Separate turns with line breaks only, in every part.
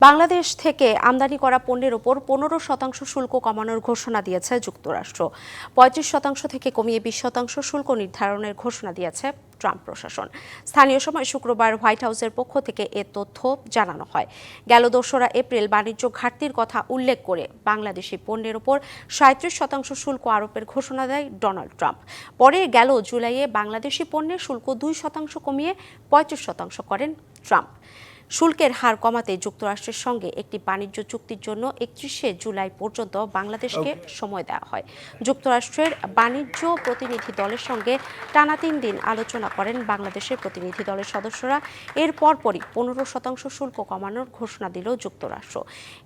বাংলাদেশ থেকে আমদানি করা পণ্যের ওপর 15% শুল্ক কমানোর ঘোষণা দিয়েছে যুক্তরাষ্ট্র। 35% থেকে কমিয়ে 20% শুল্ক নির্ধারণের ঘোষণা দিয়েছে ট্রাম্প প্রশাসন। স্থানীয় সময় শুক্রবার হোয়াইট হাউসের পক্ষ থেকে এ তথ্য জানানো হয়। গেল 2রা এপ্রিল বাণিজ্য ঘাটতির কথা উল্লেখ করে বাংলাদেশি পণ্যের ওপর 37% শুল্ক আরোপের ঘোষণা দেয় ডোনাল্ড ট্রাম্প। পরে গেল জুলাইয়ে বাংলাদেশি পণ্যের শুল্ক 2% কমিয়ে 35% করেন ট্রাম্প। শুল্কের হার কমাতে যুক্তরাষ্ট্রের সঙ্গে একটি বাণিজ্য চুক্তির জন্য 31শে জুলাই পর্যন্ত বাংলাদেশকে সময় দেওয়া হয়। যুক্তরাষ্ট্রের বাণিজ্য প্রতিনিধি দলের সঙ্গে টানা 3 দিন আলোচনা করেন বাংলাদেশের প্রতিনিধি দলের সদস্যরা। এর পরপরই 15% শুল্ক কমানোর ঘোষণা দিল যুক্তরাষ্ট্র।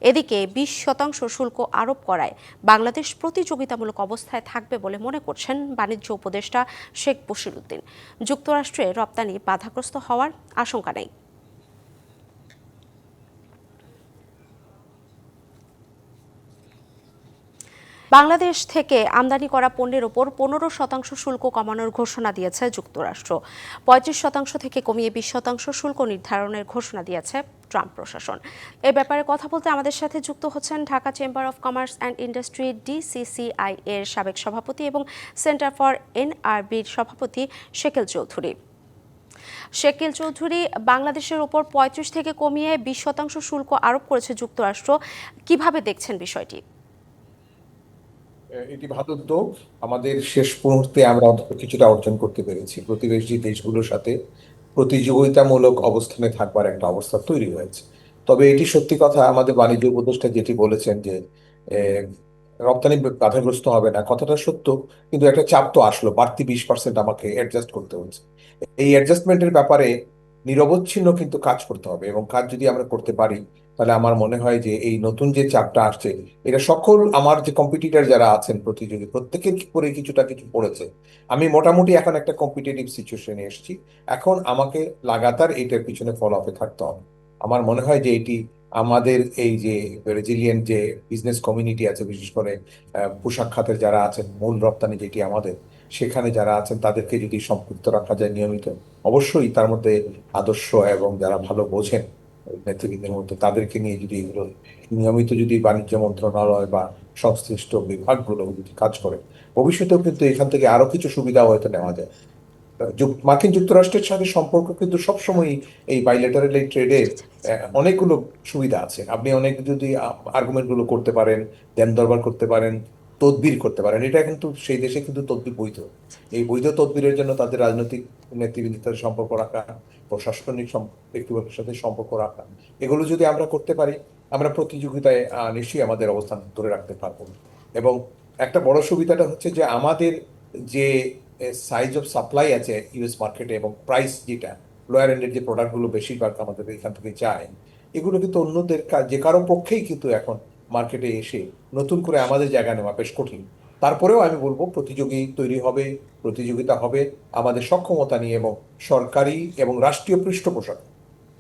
এদিকে 20% শুল্ক আরোপ করায় বাংলাদেশ প্রতিযোগিতামূলক অবস্থায় থাকবে বলে মনে করছেন বাণিজ্য উপদেষ্টা শেখ বশির উদ্দিন। যুক্তরাষ্ট্রে রপ্তানি বাধাগ্রস্ত হওয়ার আশঙ্কা নেই। বাংলাদেশ থেকে আমদানি করা পণ্যের ওপর 15% শুল্ক কমানোর ঘোষণা দিয়েছে যুক্তরাষ্ট্র। 35% থেকে কমিয়ে 20% শুল্ক নির্ধারণের ঘোষণা দিয়েছে ট্রাম্প প্রশাসন। এ ব্যাপারে কথা বলতে আমাদের সাথে যুক্ত হচ্ছেন Dhaka chamber of commerce and industry DCCI এর সাবেক সভাপতি এবং সেন্টার ফর এনআরবির সভাপতি শেকেল চৌধুরী। শেকেল চৌধুরী, বাংলাদেশের ওপর 35 থেকে কমিয়ে 20% শুল্ক আরোপ করেছে যুক্তরাষ্ট্র। কিভাবে দেখছেন বিষয়টি?
এটি ভালো উদ্যোগ। আমাদের শেষ মুহূর্তে আমরা অন্তত কিছুটা অর্জন করতে পেরেছি। প্রতিবেশী দেশগুলোর সাথে প্রতিযোগিতামূলক অবস্থানে থাকবার একটা অবস্থা তৈরি হয়েছে। তবে এটি সত্যি কথা, আমাদের বাণিজ্য উপদেষ্টা যেটি বলেছেন যে আহ, রপ্তানি বাধাগ্রস্ত হবে না, কথাটা সত্য। কিন্তু একটা চাপ তো আসলো, বাড়তি 20% আমাকে অ্যাডজাস্ট করতে হচ্ছে। এই অ্যাডজাস্টমেন্টের ব্যাপারে নিরবচ্ছিন্ন কিন্তু কাজ করতে হবে, এবং কাজ যদি আমরা করতে পারি তাহলে আমার মনে হয় যে এই নতুন যে চাপটা আসছে, এটা সকল আমার যে কম্পিটিটর যারা আছেন প্রতিযোগী প্রত্যেকের করে কিছুটা কিছু পড়েছে। আমি মোটামুটি এখন একটা কম্পিটিটিভ সিচুয়েশনে এসেছি। এখন আমাকে লাগাতার এটার পিছনে ফলো আপে থাকতে হবে। আমার মনে হয় যে এটি আমাদের এই যে রেজিলিয়েন্ট যে বিজনেস কমিউনিটি আছে, বিশেষ করে পোশাক খাতের যারা আছেন, মূল রপ্তানি যেটি আমাদের, সেখানে যারা আছেন তাদেরকে যদি সম্পৃক্ত রাখা যায় নিয়মিত, অবশ্যই তার মধ্যে আদর্শ এবং যারা ভালো বোঝেন নেতৃবৃন্দের মধ্যে, তাদেরকে নিয়ে যদি এগুলো নিয়মিত যদি বাণিজ্য মন্ত্রণালয় বা সংশ্লিষ্ট বিভাগগুলো যদি কাজ করে, ভবিষ্যতেও কিন্তু এখান থেকে আরো কিছু সুবিধা হয়তো নেওয়া যায়। মার্কিন যুক্তরাষ্ট্রের সাথে সম্পর্ক কিন্তু সবসময় এই বাইলেটারাল এই ট্রেডে অনেকগুলো সুবিধা আছে। আপনি অনেক যদি আর্গুমেন্ট গুলো করতে পারেন, দেন দরবার করতে পারেন, তদবির করতে পারেন, এটা কিন্তু সেই দেশে কিন্তু তদবির বৈধ। এই বৈধ তদবিরের জন্য তাদের রাজনৈতিক নেতৃবৃন্দের সাথে সম্পর্ক রাখা, প্রশাসনিক ব্যক্তিবর্গের সাথে সম্পর্ক রাখা, এগুলো যদি আমরা করতে পারি, আমরা প্রতিযোগিতায় নিশ্চয়ই আমাদের অবস্থান ধরে রাখতে পারবো। এবং একটা বড় সুবিধাটা হচ্ছে যে আমাদের যে সাইজ অফ সাপ্লাই আছে ইউএস মার্কেটে, এবং প্রাইস যেটা লোয়ার এন্ডের যে প্রোডাক্টগুলো বেশিরভাগ আমাদের এখান থেকে যায়, এগুলো কিন্তু অন্যদের যে কারো পক্ষেই কিন্তু এখন মার্কেটে এসে নতুন করে আমাদের জায়গা নেওয়া বেশ কঠিন। তারপরেও আমি বলবো প্রতিযোগী তৈরি হবে, প্রতিযোগিতা হবে আমাদের সক্ষমতা নিয়ে, এবং সরকারি এবং রাষ্ট্রীয় পৃষ্ঠপোষক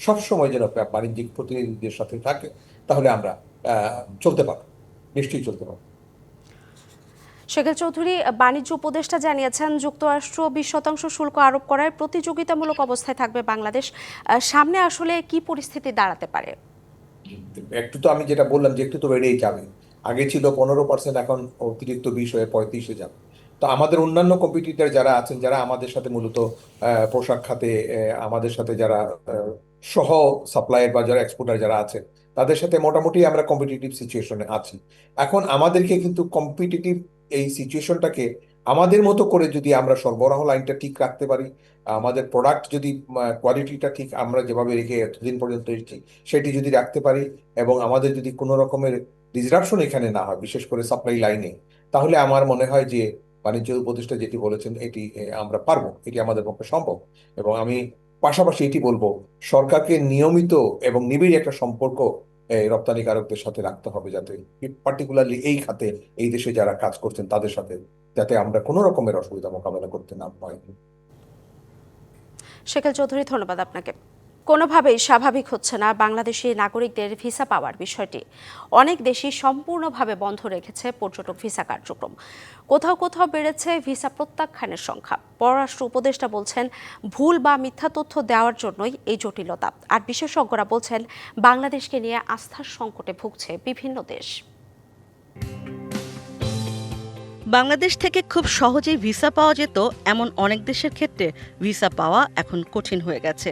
সবসময় যেন বাণিজ্যিক প্রতিনিধিদের সাথে থাকে, তাহলে আমরা চলতে পারবো, নিশ্চয়ই চলতে পারবো।
শেকেল চৌধুরী, বাণিজ্য উপদেষ্টা জানিয়েছেন যুক্তরাষ্ট্র 20% শুল্ক আরোপ করায় প্রতিযোগিতামূলক অবস্থায় থাকবে বাংলাদেশ। সামনে আসলে কি পরিস্থিতি দাঁড়াতে পারে?
একটু তো আমি যেটা বললাম যে একটু তো বেড়েই যাবে। আগে ছিল 15%, এখন অতিরিক্ত 20 হয়ে 35-এ যাবে। তো আমাদের অন্যান্য কম্পিটিটর যারা আছেন, যারা আমাদের সাথে মূলত পোশাক খাতে আমাদের সাথে যারা সহ সাপ্লায়ার বা যারা এক্সপোর্টার যারা আছেন, তাদের সাথে মোটামুটি আমরা কম্পিটিটিভ সিচুয়েশনে আছি। এখন আমাদেরকে কিন্তু কম্পিটিটিভ এই সিচুয়েশনটাকে আমাদের মতো করে যদি আমরা সরবরাহ লাইনটা ঠিক রাখতে পারি, আমাদের প্রোডাক্ট যদি কোয়ালিটিটা ঠিক আমরা যেভাবে রেখে এতদিন পর্যন্ত এসেছি সেটি যদি রাখতে পারি, এবং আমাদের যদি কোনো রকমের ডিসরাপশন এখানে না হয়, বিশেষ করে সাপ্লাই লাইনে, তাহলে আমার মনে হয় যে বাণিজ্য উপদেষ্টা যেটি বলেছেন এটি আমরা পারবো, এটি আমাদের পক্ষে সম্ভব। এবং আমি পাশাপাশি এটি বলবো, সরকারকে নিয়মিত এবং নিবিড় একটা সম্পর্ক রপ্তানিকারকদের সাথে রাখতে হবে, যাতে পার্টিকুলারলি এই খাতে এই দেশে যারা কাজ করছেন তাদের সাথে, যাতে আমরা কোনো রকমের অসুবিধা মোকাবেলা করতে না পারি।
শেকেল চৌধুরী, ধন্যবাদ আপনাকে। কোনোভাবেই স্বাভাবিক হচ্ছে না বাংলাদেশি নাগরিকদের ভিসা পাওয়ার বিষয়টি। অনেক দেশই সম্পূর্ণভাবে বন্ধ রেখেছে পর্যটক ভিসা কার্যক্রম। কোথাও কোথাও বেড়েছে ভিসা প্রত্যাখ্যানের সংখ্যা। পররাষ্ট্র উপদেষ্টা বলছেন, ভুল বা মিথ্যা তথ্য দেওয়ার জন্যই এই জটিলতা। আর বিশেষজ্ঞরা বলছেন, বাংলাদেশকে নিয়ে আস্থার সংকটে ভুগছে বিভিন্ন দেশ।
বাংলাদেশ থেকে খুব সহজেই ভিসা পাওয়া যেত এমন অনেক দেশের ক্ষেত্রে ভিসা পাওয়া এখন কঠিন হয়ে গেছে।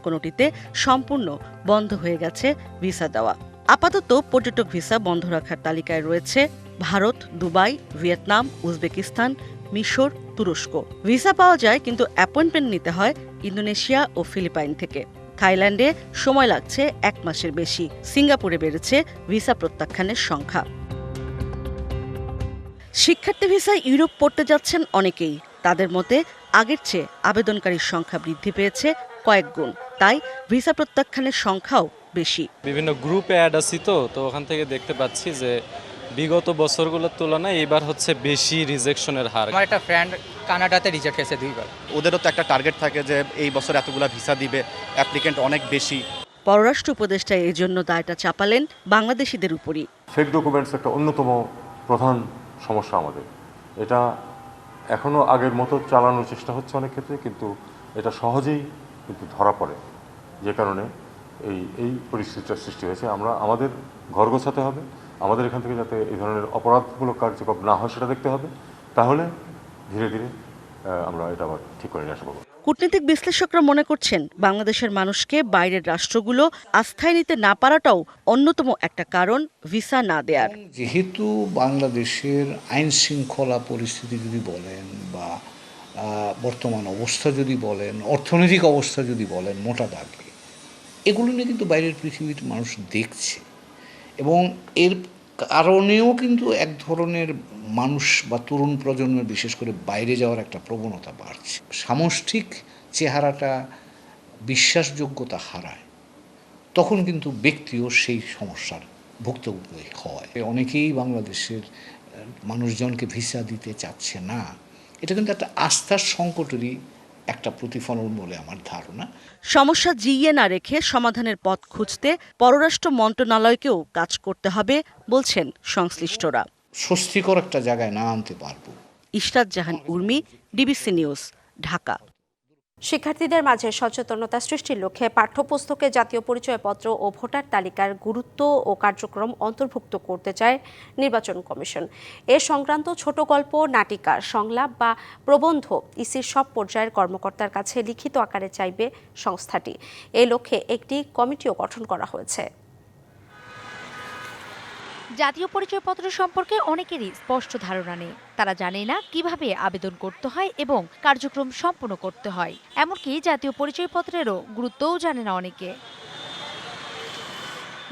কোনোটিতে সম্পূর্ণ বন্ধ হয়ে গেছে ভিসা দেওয়া। আপাতত পর্যটক ভিসা বন্ধ রাখার তালিকায় রয়েছে ভারত, দুবাই, ভিয়েতনাম, উজবেকিস্তান, মিশর, তুরস্ক। ভিসা পাওয়া যায়, কিন্তু অ্যাপয়েন্টমেন্ট নিতে হয় ইন্দোনেশিয়া ও ফিলিপাইন থেকে। থাইল্যান্ডে সময় লাগছে 1 মাসের বেশি। সিঙ্গাপুরে বেড়েছে ভিসা প্রত্যাখ্যানের সংখ্যা। শিক্ষার্থী ভিসায় ইউরোপ পড়তে যাচ্ছেন অনেকেই। তাদের মতে আগের চেয়ে আবেদনকারীর সংখ্যা বৃদ্ধি পেয়েছে কয়েক গুণ। তাই ভিসা প্রত্যাখ্যানের সংখ্যাও বেশি।
বিভিন্ন গ্রুপে অ্যাড আছি, তো ওখান থেকে দেখতে পাচ্ছি যে বিগত বছরগুলোর তুলনায় এবার হচ্ছে বেশি রিজেকশনের হার।
আমার একটা ফ্রেন্ড কানাডাতে রিজেক্ট হয়েছে 2 বার।
ওদেরও তো একটা টার্গেট থাকে যে এই বছর এতগুলা ভিসা দিবে, অ্যাপ্লিকেন্ট অনেক বেশি।
পররাষ্ট্র উপদেষ্টা এই জন্য দায়টা চাপালেন বাংলাদেশিদের উপরই।
ফেক ডকুমেন্টস একটা অন্যতম প্রধান সমস্যা আমাদের। এটা এখনো আগের মতো চালানোর চেষ্টা হচ্ছে অনেক ক্ষেত্রে, কিন্তু এটা সহজেই কিন্তু ধরা পড়ে, যে কারণে এই পরিস্থিতিটার সৃষ্টি হয়েছে। আমাদের ঘর গোছাতে হবে, আমাদের এখান থেকে যাতে এই ধরনের অপরাধমূলক কার্যক্রম না হয় সেটা দেখতে হবে। তাহলে ধীরে ধীরে আমরা এটা আবার ঠিক করে নিয়ে আসবো।
কূটনীতিক বিশ্লেষকরা মনে করছেন, বাংলাদেশের মানুষকে বাইরের রাষ্ট্রগুলো আস্থায় নিতে না পারাটাও অন্যতম একটা কারণ ভিসা না দেয়ার।
যেহেতু বাংলাদেশের আইন শৃঙ্খলা পরিস্থিতি যদি বলেন বা বর্তমান অবস্থা যদি বলেন, অর্থনৈতিক অবস্থা যদি বলেন, মোটা দাগে এগুলো নিয়ে কিন্তু বাইরের পৃথিবীর মানুষ দেখছে, এবং এর কারণেও কিন্তু এক ধরনের মানুষ বা তরুণ প্রজন্মের বিশেষ করে বাইরে যাওয়ার একটা প্রবণতা বাড়ছে। সামষ্টিক চেহারাটা বিশ্বাসযোগ্যতা হারায়, তখন কিন্তু ব্যক্তিও সেই সমস্যার ভুক্তভোগী হয়। অনেকেই বাংলাদেশের মানুষজনকে ভিসা দিতে চাচ্ছে না। এটা কিন্তু একটা আস্থার সংকটেরই একটা প্রতিফলন বলে আমার ধারণা।
সমস্যা জিইয়ে না রেখে সমাধানের পথ খুঁজতে পররাষ্ট্র মন্ত্রণালয়কেও কাজ করতে হবে বলছেন সংশ্লিষ্টরা।
স্বস্তিকর একটা জায়গায় না আনতে পারবো।
ইশরাত জাহান উর্মি, ডিবিসি নিউজ, ঢাকা।
শিক্ষার্থীদের মাঝে সচেতনতা সৃষ্টির লক্ষ্যে পাঠ্যপুস্তকে জাতীয় পরিচয়পত্র ও ভোটার তালিকার গুরুত্ব ও কার্যক্রম অন্তর্ভুক্ত করতে চায় নির্বাচন কমিশন। এ সংক্রান্ত ছোট গল্প, নাটিকা, সংলাপ বা প্রবন্ধ ইসির সব পর্যায়ের কর্মকর্তার কাছে লিখিত আকারে চাইবে সংস্থাটি। এই লক্ষ্যে একটি কমিটিও গঠন করা হয়েছে।
জাতীয় পরিচয়পত্র সম্পর্কে অনেকেরই স্পষ্ট ধারণা নেই। তারা জানে না কিভাবে আবেদন করতে হয় এবং কার্যক্রম সম্পন্ন করতে হয়। এমনকি জাতীয় পরিচয়পত্রেরও গুরুত্বও জানে না অনেকে।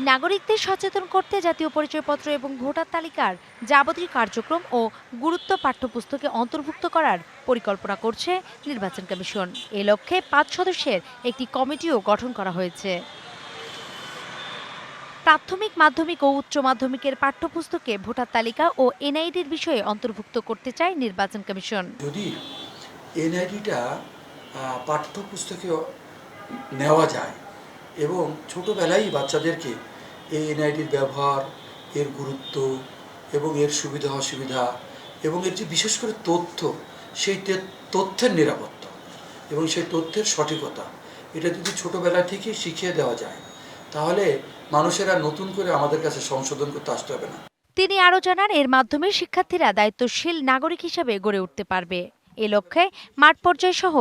নাগরিকদের সচেতন করতে জাতীয় পরিচয়পত্র এবং ভোটার তালিকার যাবতীয় কার্যক্রম ও গুরুত্ব পাঠ্যপুস্তকে অন্তর্ভুক্ত করার পরিকল্পনা করছে নির্বাচন কমিশন। এ লক্ষ্যে 5 সদস্যের একটি কমিটিও গঠন করা হয়েছে। প্রাথমিক, মাধ্যমিক ও উচ্চ মাধ্যমিকের পাঠ্যপুস্তকে ভোটার তালিকা ও এনআইডির বিষয়ে অন্তর্ভুক্ত করতে চায় নির্বাচন কমিশন।
যদি এনআইডিটা পাঠ্যপুস্তকে নেওয়া যায় এবং ছোটবেলায় বাচ্চাদেরকে এই এনআইডির ব্যবহার, এর গুরুত্ব এবং এর সুবিধা অসুবিধা এবং এর যে বিশেষ করে তথ্য, সেই তথ্যের নিরাপত্তা এবং সেই তথ্যের সঠিকতা, এটা যদি ছোটবেলা থেকেই শিখিয়ে দেওয়া যায়, তাহলে মানুষেরা নতুন করে আমাদের কাছে সংশোধন করতে আসতে হবে না।
তিনি আরও জানান, এর মাধ্যমে শিক্ষার্থীরা দায়িত্বশীল নাগরিক হিসেবে গড়ে উঠতে পারবে। এ লক্ষ্যে মাঠ পর্যায় সহ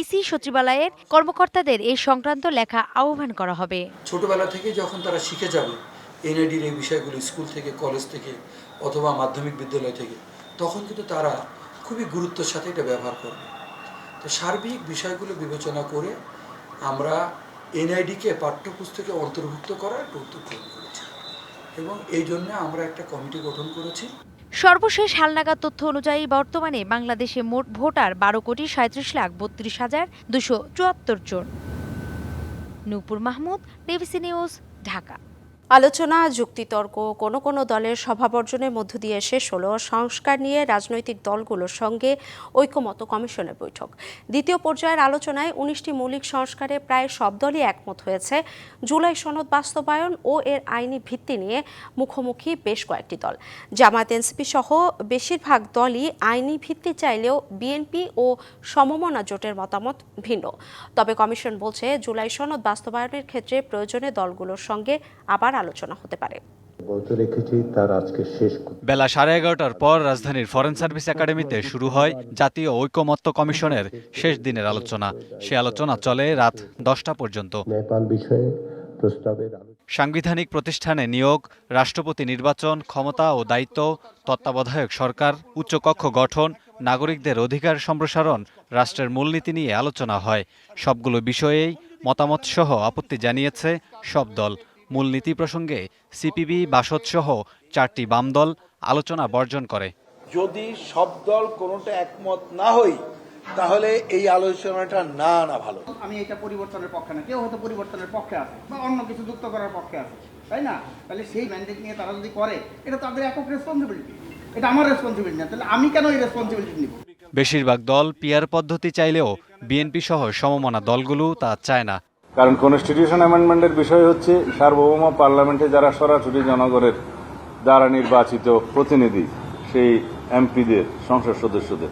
ইসি সচিবালয়ের কর্মকর্তাদের এই সংক্রান্ত লেখা আহ্বান করা হবে।
ছোটবেলা থেকে যখন তারা শিখে যাবে এনআইডির এই বিষয়গুলো, স্কুল থেকে, কলেজ থেকে অথবা মাধ্যমিক বিদ্যালয় থেকে, তখন কিন্তু তারা খুবই গুরুত্বের সাথে এটা ব্যবহার করবে। তো সার্বিক বিষয়গুলো বিবেচনা করে আমরা এনআইডিকে পাঠ্যপুস্তকে অন্তর্ভুক্ত করার একটা উদ্যোগ গ্রহণ করেছি এবং এই জন্য আমরা একটা কমিটি গঠন করেছি।
সর্বশেষ হালনাগাদ তথ্য অনুযায়ী বর্তমানে বাংলাদেশে মোট ভোটার 12,37,274 জন। নূপুর মাহমুদ, ডিবিসি নিউজ, ঢাকা।
আলোচনা, যুক্তিতর্ক, কোনো দলের সভাবর্জনের মধ্য দিয়ে শেষ হলো সংস্কার নিয়ে রাজনৈতিক দলগুলোর সঙ্গে ঐকমত্য কমিশনের বৈঠক। দ্বিতীয় পর্যায়ের আলোচনায় 19টি মৌলিক সংস্কারে প্রায় সব দলই একমত হয়েছে। জুলাই সনদ বাস্তবায়ন ও এর আইনি ভিত্তি নিয়ে মুখোমুখি বেশ কয়েকটি দল। জামায়াত, এনসিপি সহ বেশিরভাগ দলই আইনি ভিত্তি চাইলেও বিএনপি ও সমমনা জোটের মতামত ভিন্ন। তবে কমিশন বলছে জুলাই সনদ বাস্তবায়নের ক্ষেত্রে প্রয়োজনে দলগুলোর সঙ্গে আবার আলোচনা হতে পারে।
বেলা 11:30টার পর রাজধানীর ফরেন সার্ভিস একাডেমিতে শুরু হয় জাতীয় ঐকমত্য কমিশনের শেষ দিনের আলোচনা। সে আলোচনা চলে রাত 10টা পর্যন্ত। সাংবিধানিক প্রতিষ্ঠানে নিয়োগ, রাষ্ট্রপতি নির্বাচন, ক্ষমতা ও দায়িত্ব, তত্ত্বাবধায়ক সরকার, উচ্চকক্ষ গঠন, নাগরিকদের অধিকার সম্প্রসারণ, রাষ্ট্রের মূলনীতি নিয়ে আলোচনা হয়। সবগুলো বিষয়েই মতামত সহ আপত্তি জানিয়েছে সব দল। মূলনীতি প্রসঙ্গে সিপিবি, বাসদ সহ 4টি বাম দল আলোচনা বর্জন করে।
যদি সব দল কোনোটা একমত না হই তাহলে এই আলোচনাটা না ভালো।
আমি এটা পরিবর্তনের পক্ষে না, কেউ হয়তো পরিবর্তনের পক্ষে আছে বা অন্য কিছু যুক্ত করার পক্ষে আছে, তাই না? তাহলে সেই ম্যান্ডেট নিয়ে তারা যদি করে, এটা তাদের একক রেসপন্সিবিলিটি, এটা আমার রেসপন্সিবিলিটি না। তাহলে আমি কেন এই রেসপন্সিবিলিটি নিব?
বেশিরভাগ দল পিআর পদ্ধতি চাইলেও বিএনপি সহ সমমনা দলগুলো তা চায় না।
কারণ কনস্টিটিউশন অ্যামেন্ডমেন্টের বিষয় হচ্ছে সার্বভৌম পার্লামেন্টে যারা সরাসরি জনগণের দ্বারা নির্বাচিত প্রতিনিধি, সেই এমপিদের, সংসদ সদস্যদের,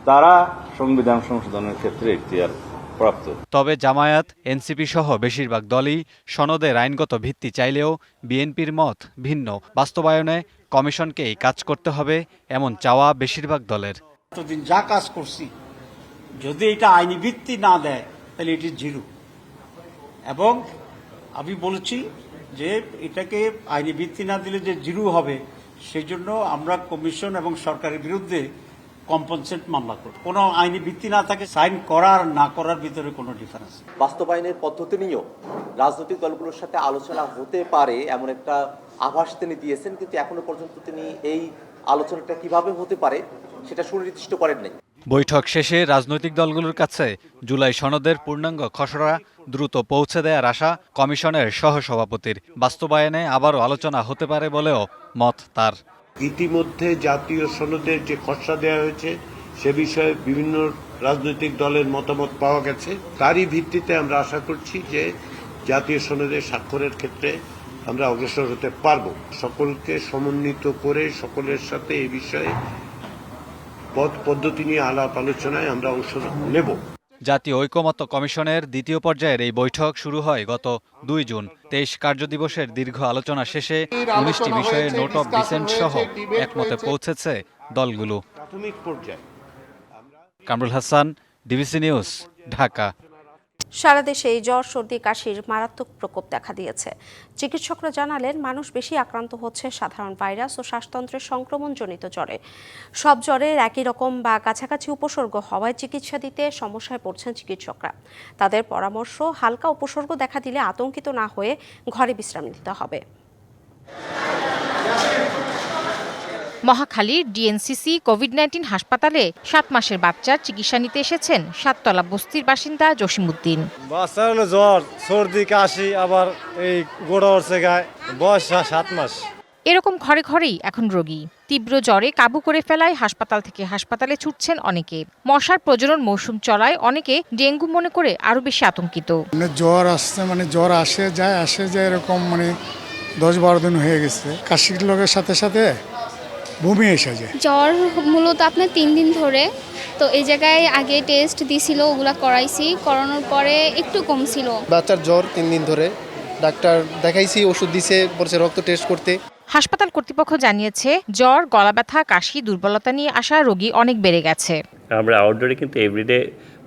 তারা সংবিধান সংশোধনের ক্ষেত্রে এখতিয়ার প্রাপ্ত।
তবে জামায়াত, এনসিপি সহ বেশিরভাগ দলই সনদের আইনগত ভিত্তি চাইলেও বিএনপির মত ভিন্ন। বাস্তবায়নে কমিশনকেই কাজ করতে হবে এমন চাওয়া বেশিরভাগ দলের।
এতদিন যা কাজ করছি, যদি এটা আইনি ভিত্তি না দেয় তাহলে এটি জিরো। এবং আমি বলেছি যে এটাকে আইনি ভিত্তি না দিলে যে জিরো হবে, সেজন্য আমরা কমিশন এবং সরকারের বিরুদ্ধে কম্পেনসেট মামলা করব। কোনো আইনি ভিত্তি না থাকে, সাইন করার না করার ভিতরে কোনো ডিফারেন্স।
বাস্তবায়নের পদ্ধতি নিয়েও রাজনৈতিক দলগুলোর সাথে আলোচনা হতে পারে এমন একটা আভাস তিনি দিয়েছেন, কিন্তু এখনো পর্যন্ত তিনি এই আলোচনাটা কিভাবে হতে পারে সেটা সুনির্দিষ্ট করেন নাই।
বৈঠক শেষে রাজনৈতিক দলগুলোর কাছে জুলাই সনদের পূর্ণাঙ্গ খসড়া দ্রুত পৌঁছে দেওয়ার আশা কমিশনের সহসভাপতির। বাস্তবায়নে আবারও আলোচনা হতে পারে বলেও মত তার।
ইতিমধ্যে জাতীয় সনদের যে খসড়া দেওয়া হয়েছে সে বিষয়ে বিভিন্ন রাজনৈতিক দলের মতামত পাওয়া গেছে। তারই ভিত্তিতে আমরা আশা করছি যে জাতীয় সনদের স্বাক্ষরের ক্ষেত্রে আমরা অগ্রসর হতে পারব। সকলকে সমন্বিত করে সকলের সাথে এই বিষয়ে পথ পদ্ধতি নিয়ে আলাপ আলোচনায় আমরা অংশ নেব।
জাতীয় ঐকমত্য কমিশনের দ্বিতীয় পর্যায়ের এই বৈঠক শুরু হয় গত 2 জুন। 23 কার্যদিবসের দীর্ঘ আলোচনা শেষে 19টি বিষয়ে নোট অব ডিসেন্ট সহ একমতে পৌঁছেছে দলগুলো।
প্রাথমিক পর্যায়ে
কামরুল হাসান, ডিবিসি নিউজ, ঢাকা।
সারা দেশে জ্বর, সর্দি, কাশির মারাত্মক প্রকোপ দেখা দিয়েছে। চিকিৎসকরা জানালেন, মানুষ বেশি আক্রান্ত হচ্ছে সাধারণ ভাইরাস ও শ্বাসতন্ত্রের সংক্রমণজনিত জ্বরে। সব জ্বরের একই রকম বা কাছাকাছি উপসর্গ হওয়ায় চিকিৎসা দিতে সমস্যায় পড়ছেন চিকিৎসকরা। তাদের পরামর্শ, হালকা উপসর্গ দেখা দিলে আতঙ্কিত না হয়ে ঘরে বিশ্রাম নিতে হবে।
মহাখালীর ডিএনসিসি কোভিড-19 হাসপাতালে 7 মাসের বাচ্চার চিকিৎসা নিতে এসেছেন সাততলা বস্তির বাসিন্দা জসিমউদ্দিন।
বাচ্চার হলো জ্বর, সর্দি, কাশি, আবার এই গোড়া উঠছে গায়ে, বয়স 7 মাস।
এরকম ঘরে ঘরেই এখন রোগী। তীব্র জ্বরে কাবু করে ফেলায় হাসপাতাল থেকে হাসপাতালে ছুটছেন অনেকে। মশার প্রজনন মৌসুম চলায় অনেকে ডেঙ্গু মনে করে আরো বেশি আতঙ্কিত।
জ্বর আসছে, জ্বর আসে যায় এরকম 10-12 দিন হয়ে গেছে। কাশির লোকের সাথে সাথে বমি এসে যায়।
জ্বর মূলত আপনার 3 দিন ধরে, তো এই জায়গায় আগে টেস্ট দিছিল, ওগুলা করাইছি, করানোর পরে একটু কমছিল।
বাচ্চার জ্বর 3 দিন ধরে, ডাক্তার দেখাইছি, ওষুধ দিছে, বলছে রক্ত টেস্ট করতে।
হাসপাতাল কর্তৃপক্ষ জানিয়েছে জ্বর, গলা ব্যথা, কাশি, দুর্বলতা নিয়ে আসা রোগী অনেক বেড়ে গেছে।
আমরা আউটডোরে কিন্তু এভরিডে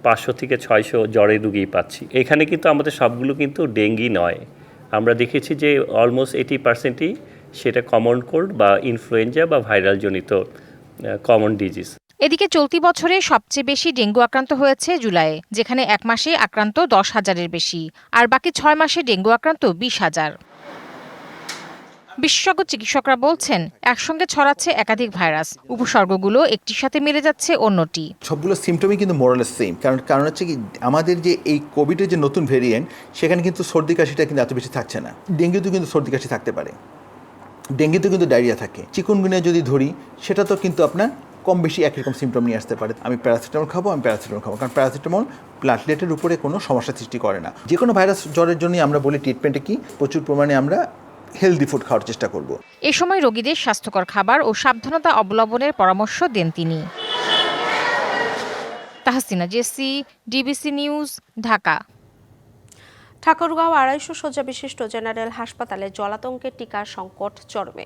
500 থেকে 600 জ্বরের রোগী পাচ্ছি। এখানে কিন্তু আমাদের সবগুলো কিন্তু ডেঙ্গি নয়। আমরা দেখেছি যে অলমোস্ট 80%ই সেটা কমন কোল্ড বা ইনফ্লুয়েঞ্জা বা ভাইরাল জনিত কমন ডিজিজ।
এদিকে চলতি বছরে সবচেয়ে বেশি ডেঙ্গু আক্রান্ত হয়েছে জুলাইয়ে, যেখানে 1 মাসে আক্রান্ত 10,000-এর বেশি, আর বাকি 6 মাসে ডেঙ্গু আক্রান্ত 20,000।
বিশেষজ্ঞ চিকিৎসকরা বলছেন একসঙ্গে ছড়াচ্ছে একাধিক ভাইরাস, উপসর্গগুলো একটির সাথে মিলে যাচ্ছে অন্যটি।
সবগুলো সিমটমই কিন্তু মোরালেস সেম, কারণ হচ্ছে কি আমাদের যে এই কোভিডের যে নতুন ভেরিয়েন্ট সেখানে কিন্তু সর্দি কাশিটা কিন্তু এত বেশি থাকছে না। ডেঙ্গুতে কিন্তু সর্দি কাশি থাকতে পারে, ডেঙ্গুতে কিন্তু ডায়রিয়া থাকে। চিকুনগুনিয়া যদি ধরি সেটা তো কিন্তু আপনার কম বেশি একই রকম সিমটম নিয়ে আসতে পারে। আমি প্যারাসিটামল খাবো, কারণ প্যারাসিটামল প্লাটলেটের উপরে কোনো সমস্যা সৃষ্টি করে না। যে কোনো ভাইরাস জ্বরের জন্যই আমরা বলি ট্রিটমেন্টে কি প্রচুর পরিমাণে আমরা হেলদি ফুড খাওয়ার চেষ্টা করব।
এ সময় রোগীদের স্বাস্থ্যকর খাবার ও সাবধানতা অবলম্বনের পরামর্শ দেন তিনি। তাহসিনা জেসি, ডিবিসি নিউজ, ঢাকা।
ঠাকুরগাঁও 250 শয্যা বিশিষ্ট জেনারেল হাসপাতালে জলাতঙ্কের টিকার সংকট চরমে।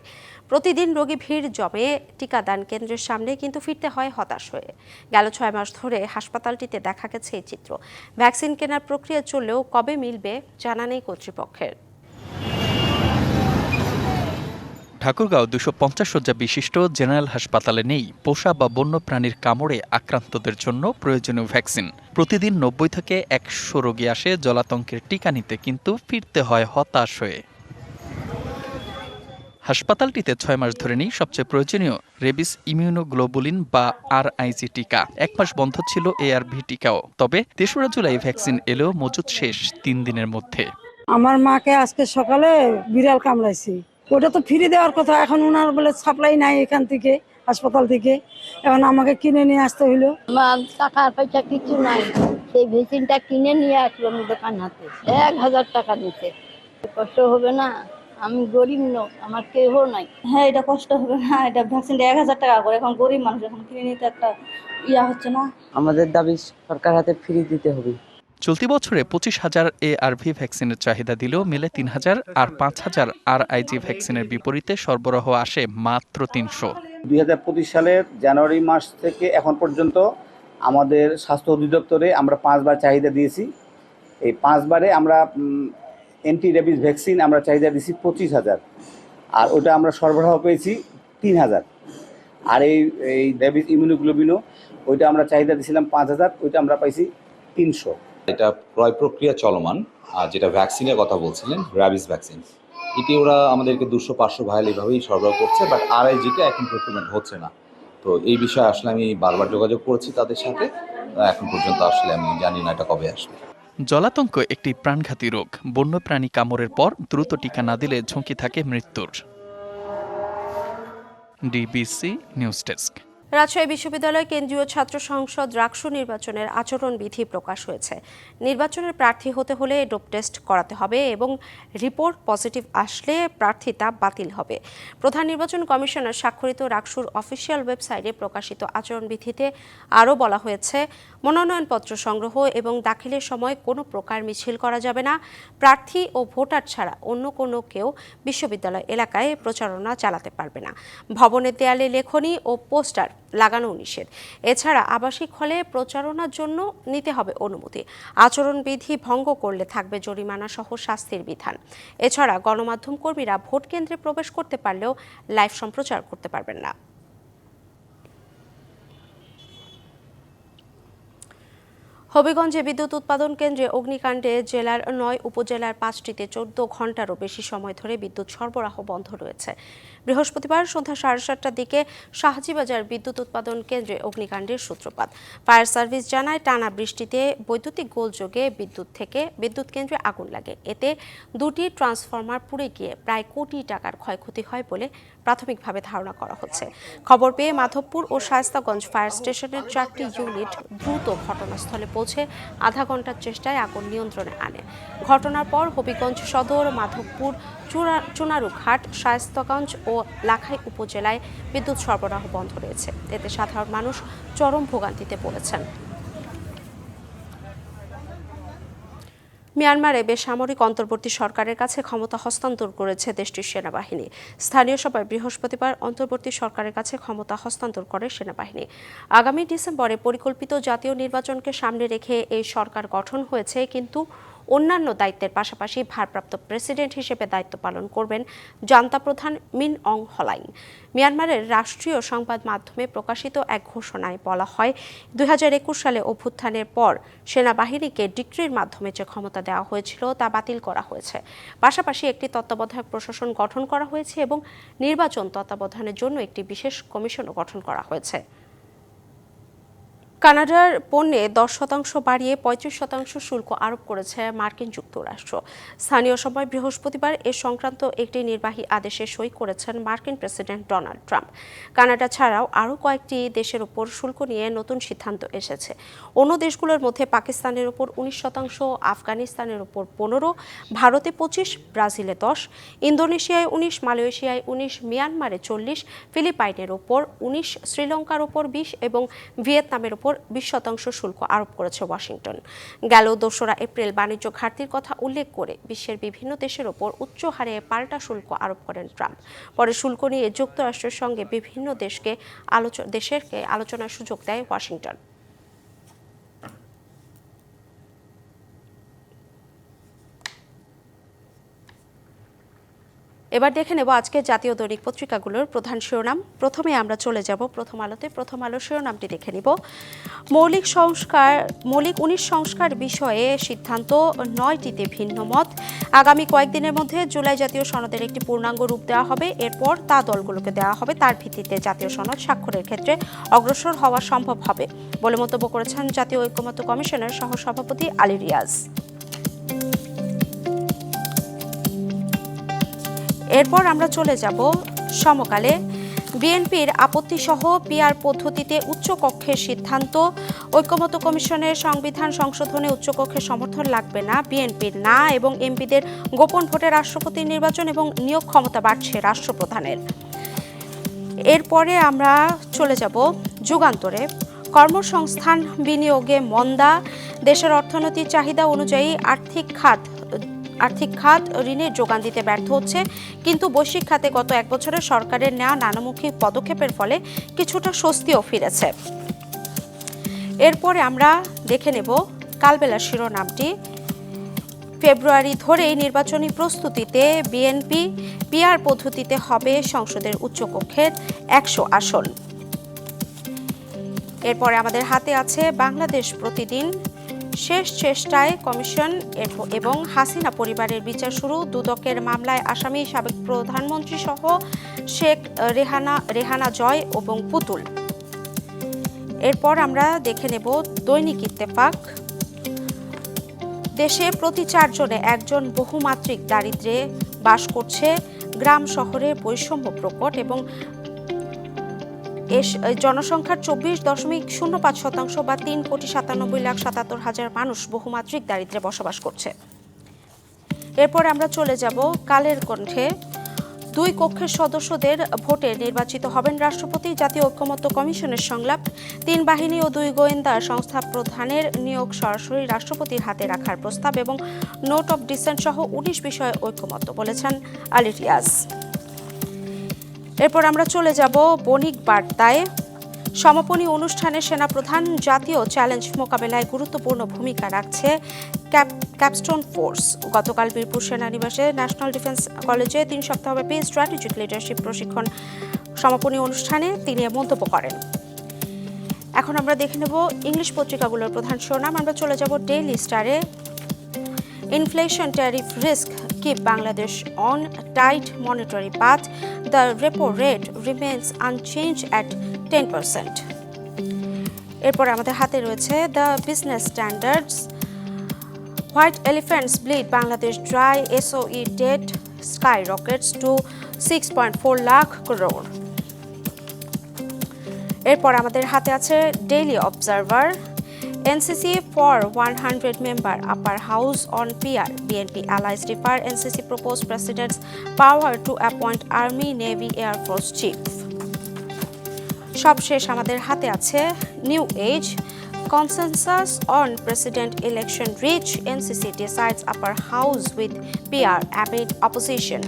প্রতিদিন রোগী ভিড় জমে টিকাদান কেন্দ্রের সামনে, কিন্তু ফিরতে হয় হতাশ হয়ে। গেল 6 মাস ধরে হাসপাতালটিতে দেখা গেছে এই চিত্র। ভ্যাকসিন কেনার প্রক্রিয়া চললেও কবে মিলবে জানা নেই কর্তৃপক্ষের।
ঠাকুরগাঁও 250 শয্যা বিশিষ্ট জেনারেল হাসপাতালে নেই পোষা বা বন্য প্রাণীর কামড়ে আক্রান্তদের জন্য প্রয়োজনীয় ভ্যাকসিন। প্রতিদিন 90 থেকে 100 রোগী আসে জলাতঙ্কের টিকা নিতে, কিন্তু ফিরতে হয় হতাশ হয়ে। হাসপাতালটিতে 6 মাস ধরে নেই সবচেয়ে প্রয়োজনীয় রেবিস ইমিউনোগ্লোবুলিন বা RIG টিকা। 1 মাস বন্ধ ছিল ARV টিকাও। তবে 3রা জুলাই ভ্যাকসিন এলেও মজুদ শেষ 3 দিনের মধ্যে।
আমার মাকে আজকে সকালে বিড়াল কামড়াইছি, ওটা তো ফ্রি দেওয়ার কথা, এখন ওনার বলে সাপ্লাই নাই এখান থেকে হাসপাতাল থেকে, এখন আমাকে কিনে নিয়ে আসতে হইলো।
আমার টাকার পয়সা কিছু নাই, সেই ভ্যাকসিনটা কিনে নিয়ে আসলাম দোকান হাতে, 1000 টাকা নিতে। কষ্ট হবে না? আমি গরিব লোক, আমার কেউ নাই।
হ্যাঁ, এটা কষ্ট হবে না, এটা ভ্যাকসিনটা 1000 টাকা করে, এখন গরিব মানুষ, এখন কিনে নিতে একটা হচ্ছে না।
আমাদের দাবি সরকার হাতে ফ্রি দিতে হবে।
চলতি বছরে 25,000 ARV ভ্যাকসিনের চাহিদা দিলেও মেলে 3,000, আর 5,000 RIG ভ্যাকসিনের বিপরীতে সরবরাহ আসে মাত্র 300।
2025 সালের জানুয়ারি মাস থেকে এখন পর্যন্ত আমাদের স্বাস্থ্য অধিদপ্তরে আমরা 5 বার চাহিদা দিয়েছি। এই 5 বারে আমরা অ্যান্টি রেবিস ভ্যাকসিন আমরা চাহিদা দিয়েছি 25,000, আর ওটা আমরা সরবরাহ পেয়েছি 3,000। আর এই রেবিস ইমিউনোগ্লোবিনও ওইটা আমরা চাহিদা দিয়েছিলাম 5,000, ওইটা আমরা পাইছি 300।
এটা ক্রয় প্রক্রিয়া চলমান, আর যেটা ভ্যাকসিনের কথা বলছিলেন র্যাবিস ভ্যাকসিন, এটি ওরা আমাদেরকে 200-500 ভাইল এইভাবেই সরবরাহ করছে, বাট RIGটা এখন প্রক্রিয়া হচ্ছে না। তো এই বিষয়ে আসলে আমি বারবার যোগাযোগ করেছি তাদের সাথে, এখন পর্যন্ত আসলে আমি জানি না এটা কবে আসবে।
জলাতঙ্ক একটি প্রাণঘাতী রোগ। বন্যপ্রাণী কামড়ের পর দ্রুত টিকা না দিলে ঝুঁকি থাকে মৃত্যুর। DBC news desk.
রাজশাহী বিশ্ববিদ্যালয় কেন্দ্রীয় ছাত্র সংসদ রাকসু নির্বাচনের আচরণবিধি প্রকাশ হয়েছে। নির্বাচনের প্রার্থী হতে হলে ডোপ টেস্ট করাতে হবে এবং রিপোর্ট পজিটিভ আসলে প্রার্থিতা বাতিল হবে। প্রধান নির্বাচন কমিশনার স্বাক্ষরিত রাকসুর অফিসিয়াল ওয়েবসাইটে প্রকাশিত আচরণবিধিতে আরও বলা হয়েছে, মনোনয়নপত্র সংগ্রহ এবং দাখিলের সময় কোনো প্রকার মিছিল করা যাবে না। প্রার্থী ও ভোটার ছাড়া অন্য কোনো কেউ বিশ্ববিদ্যালয় এলাকায় প্রচারণা চালাতে পারবে না। ভবনের দেয়ালে লেখনী ও পোস্টার লাগানো নিষেধ। এছাড়া আবাসিক হলে প্রচারণার জন্য নিতে হবে অনুমতি। আচরণবিধি ভঙ্গ করলে থাকবে জরিমানা সহ শাস্তির বিধান। এছাড়া গণমাধ্যম কর্মীরা ভোট কেন্দ্রে প্রবেশ করতে পারলেও লাইভ সম্প্রচার করতে পারবেন না। হবিগঞ্জে বিদ্যুৎ উৎপাদন কেন্দ্রে অগ্নিকাণ্ডে জেলার 9 উপজেলার 5টিতে 14 ঘন্টারও বেশি সময় ধরে বিদ্যুৎ সরবরাহ বন্ধ রয়েছে। বৃহস্পতিবার সন্ধ্যা 7:30টার দিকে শাহজিবাজার বিদ্যুৎ উৎপাদন কেন্দ্রে অগ্নিকাণ্ডের সূত্রপাত। ফায়ার সার্ভিস জানায়, টানা বৃষ্টিতে বৈদ্যুতিক গোলযোগে বিদ্যুৎ কেন্দ্রে আগুন লাগে। এতে 2টি ট্রান্সফরমার পুড়ে গিয়ে প্রায় কোটি টাকার ক্ষয়ক্ষতি হয় বলে প্রাথমিকভাবে ধারণা করা হচ্ছে। খবর পেয়ে মাধবপুর ও শায়েস্তাগঞ্জ ফায়ার স্টেশনের 4টি ইউনিট দ্রুত ঘটনাস্থলে পৌঁছে আধা ঘন্টার চেষ্টায় আগুন নিয়ন্ত্রণে আনে। ঘটনার পর হবিগঞ্জ সদর, মাধবপুর, চুনারুঘাট, শায়েস্তাগঞ্জ ও লাখাই উপজেলায় বিদ্যুৎ সরবরাহ বন্ধ রয়েছে। এতে সাধারণ মানুষ চরম ভোগান্তিতে পড়েছেন। মিয়ানমারে বেসামরিক অন্তর্বর্তী সরকারের কাছে ক্ষমতা হস্তান্তর করেছে দেশটির সেনাবাহিনী। স্থানীয় সভায় বৃহস্পতিবার অন্তর্বর্তী সরকারের কাছে ক্ষমতা হস্তান্তর করে সেনাবাহিনী। আগামী ডিসেম্বরে পরিকল্পিত জাতীয় নির্বাচনকে সামনে রেখে এই সরকার গঠন হয়েছে, কিন্তু অন্যান্য দায়িত্বের পাশাপাশি ভারপ্রাপ্ত প্রেসিডেন্ট হিসেবে দায়িত্ব পালন করবেন জান্তা প্রধান মিন অং হলাইং। মিয়ানমারের রাষ্ট্রীয় সংবাদ মাধ্যমে প্রকাশিত এক ঘোষণায় বলা হয়, 2021 সালে অভ্যুত্থানের পর সেনাবাহিনীকে ডিক্রির মাধ্যমে যে ক্ষমতা দেওয়া হয়েছিল তা বাতিল করা হয়েছে। পাশাপাশি একটি তত্ত্বাবধায়ক প্রশাসন গঠন করা হয়েছে এবং নির্বাচন তত্ত্বাবধানের জন্য একটি বিশেষ কমিশনও গঠন করা হয়েছে। কানাডার পণ্যে 10% বাড়িয়ে 35% শুল্ক আরোপ করেছে মার্কিন যুক্তরাষ্ট্র। স্থানীয় সময় বৃহস্পতিবার এ সংক্রান্ত একটি নির্বাহী আদেশে সই করেছেন মার্কিন প্রেসিডেন্ট ডোনাল্ড ট্রাম্প। কানাডা ছাড়াও আরও কয়েকটি দেশের উপর শুল্ক নিয়ে নতুন সিদ্ধান্ত এসেছে। অন্য দেশগুলোর মধ্যে পাকিস্তানের উপর 19%, আফগানিস্তানের উপর 15%, ভারতে 25%, ব্রাজিলে 10%, ইন্দোনেশিয়ায় 19%, মালয়েশিয়ায় 19%, মিয়ানমারে 40%, ফিলিপাইনের উপর 19%, শ্রীলঙ্কার উপর 20% এবং ভিয়েতনামের উপর 20% শুল্ক আরোপ করেছে ওয়াশিংটন। গেল 2রা এপ্রিল বাণিজ্য ঘাটতির কথা উল্লেখ করে বিশ্বের বিভিন্ন দেশের উপর উচ্চ হারে পাল্টা শুল্ক আরোপ করেন ট্রাম্প। পরে শুল্ক নিয়ে যুক্তরাষ্ট্রের সঙ্গে বিভিন্ন দেশকে আলোচনার সুযোগ দেয় ওয়াশিংটন। এবার দেখে নেব আজকে জাতীয় দৈনিক পত্রিকাগুলোর প্রধান শিরোনাম। প্রথমে আমরা চলে যাব প্রথম আলোতে। প্রথম আলো শিরোনামটি দেখে নিব, মৌলিক 19 সংস্কার বিষয়ে সিদ্ধান্ত, 9টিতে ভিন্ন মত। আগামী কয়েকদিনের মধ্যে জুলাই জাতীয় সনদের একটি পূর্ণাঙ্গ রূপ দেওয়া হবে, এরপর তা দলগুলোকে দেওয়া হবে, তার ভিত্তিতে জাতীয় সনদ স্বাক্ষরের ক্ষেত্রে অগ্রসর হওয়া সম্ভব হবে বলে মন্তব্য করেছেন জাতীয় ঐকমত্য কমিশনের সহসভাপতি আলী রিয়াজ। এরপর আমরা চলে যাব সমকালে। বিএনপির আপত্তিসহ পিআর পদ্ধতিতে উচ্চকক্ষের সিদ্ধান্ত, ঐকমত্য কমিশনের সংবিধান সংশোধনে উচ্চকক্ষের সমর্থন লাগবে না, বিএনপির না এবং এমপিদের গোপন ভোটে রাষ্ট্রপতি নির্বাচন এবং নিয়োগ ক্ষমতা বাড়ছে রাষ্ট্রপ্রধানের। এরপরে আমরা চলে যাব যুগান্তরে। কর্মসংস্থান বিনিয়োগে মন্দা, দেশের অর্থনৈতিক চাহিদা অনুযায়ী আর্থিক খাত ঋণের যোগান দিতে ব্যর্থ হচ্ছে, কিন্তু বৈশ্বিক খাতে গত 1 বছরে সরকারের নেওয়া নানামুখী পদক্ষেপের ফলে কিছুটা স্বস্তিও ফিরেছে। এরপরে আমরা দেখে নেব কালবেলার শিরোনামটি, ফেব্রুয়ারি ধরেই নির্বাচনী প্রস্তুতিতে বিএনপি, পিআর পদ্ধতিতে হবে সংসদের উচ্চকক্ষের 100 আসন। এরপরে আমাদের হাতে আছে বাংলাদেশ প্রতিদিন, শেষ চেষ্টায় কমিশন এবং হাসিনা পরিবারের বিচার শুরু, দুদকের মামলায় আসামি সাবেক প্রধানমন্ত্রী সহ শেখ রেহানা জয় এবং পুতুল। এরপর আমরা দেখে নেব দৈনিক ইত্তেফাক, দেশে প্রতি 4 জনে 1 জন বহুমাত্রিক দারিদ্র্যে বাস করছে, গ্রাম শহরে বৈষম্য প্রকট এবং জনসংখ্যার 24.05% বা 3,97,77,000 মানুষ বহুমাত্রিক দারিদ্র্যে বসবাস করছে। এরপর আমরা চলে যাব কালের কণ্ঠে, 2 কক্ষের সদস্যদের ভোটে নির্বাচিত হবেন রাষ্ট্রপতি, জাতীয় ঐকমত্য কমিশনের সংলাপ, 3 বাহিনী ও 2 গোয়েন্দা সংস্থা প্রধানের নিয়োগ সরাসরি রাষ্ট্রপতির হাতে রাখার প্রস্তাব এবং নোট অব ডিসেন্ট সহ 19 বিষয়ে ঐকমত্য বলেছেন আলী রিয়াজ। এরপর আমরা চলে যাব বণিক বার্তায়, সমাপনী অনুষ্ঠানে সেনাপ্রধান, জাতীয় চ্যালেঞ্জ মোকাবেলায় গুরুত্বপূর্ণ ভূমিকা রাখছে ক্যাপস্টোন ফোর্স। গতকাল বীরপুর সেনানিবাসে ন্যাশনাল ডিফেন্স কলেজে 3 সপ্তাহব্যাপী স্ট্র্যাটেজিক লিডারশিপ প্রশিক্ষণ সমাপনী অনুষ্ঠানে তিনি মন্তব্য করেন। এখন আমরা দেখে নেব ইংলিশ পত্রিকাগুলোর প্রধান শিরোনাম। আমরা চলে যাব ডেইলি স্টারে, inflation tariff risk keep Bangladesh on tight monetary path. The repo rate remains unchanged at 10%. এরপর আমাদের হাতে রয়েছে the business standards, white elephants bleed Bangladesh dry, SOE debt skyrockets to 6.4 lakh crore. এরপর আমাদের হাতে আছে daily observer, NCC for 100 member upper house on PR, BNP allies defer NCC proposed president's power to appoint army, navy, air force chief. সবশেষ আমাদের হাতে আছে New Age, consensus on president election reach, NCC decides upper house with PR amid opposition.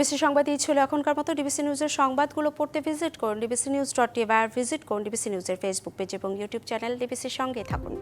DBC সংবাদ এই ছিল এখনকার মতো। DBC নিউজের সংবাদগুলো পড়তে ভিজিট করুন dbcnews.tv, ভিজিট করুন ডিবিসি নিউজের ফেসবুক পেজ এবং ইউটিউব চ্যানেল। ডিবিসির সঙ্গে থাকুন।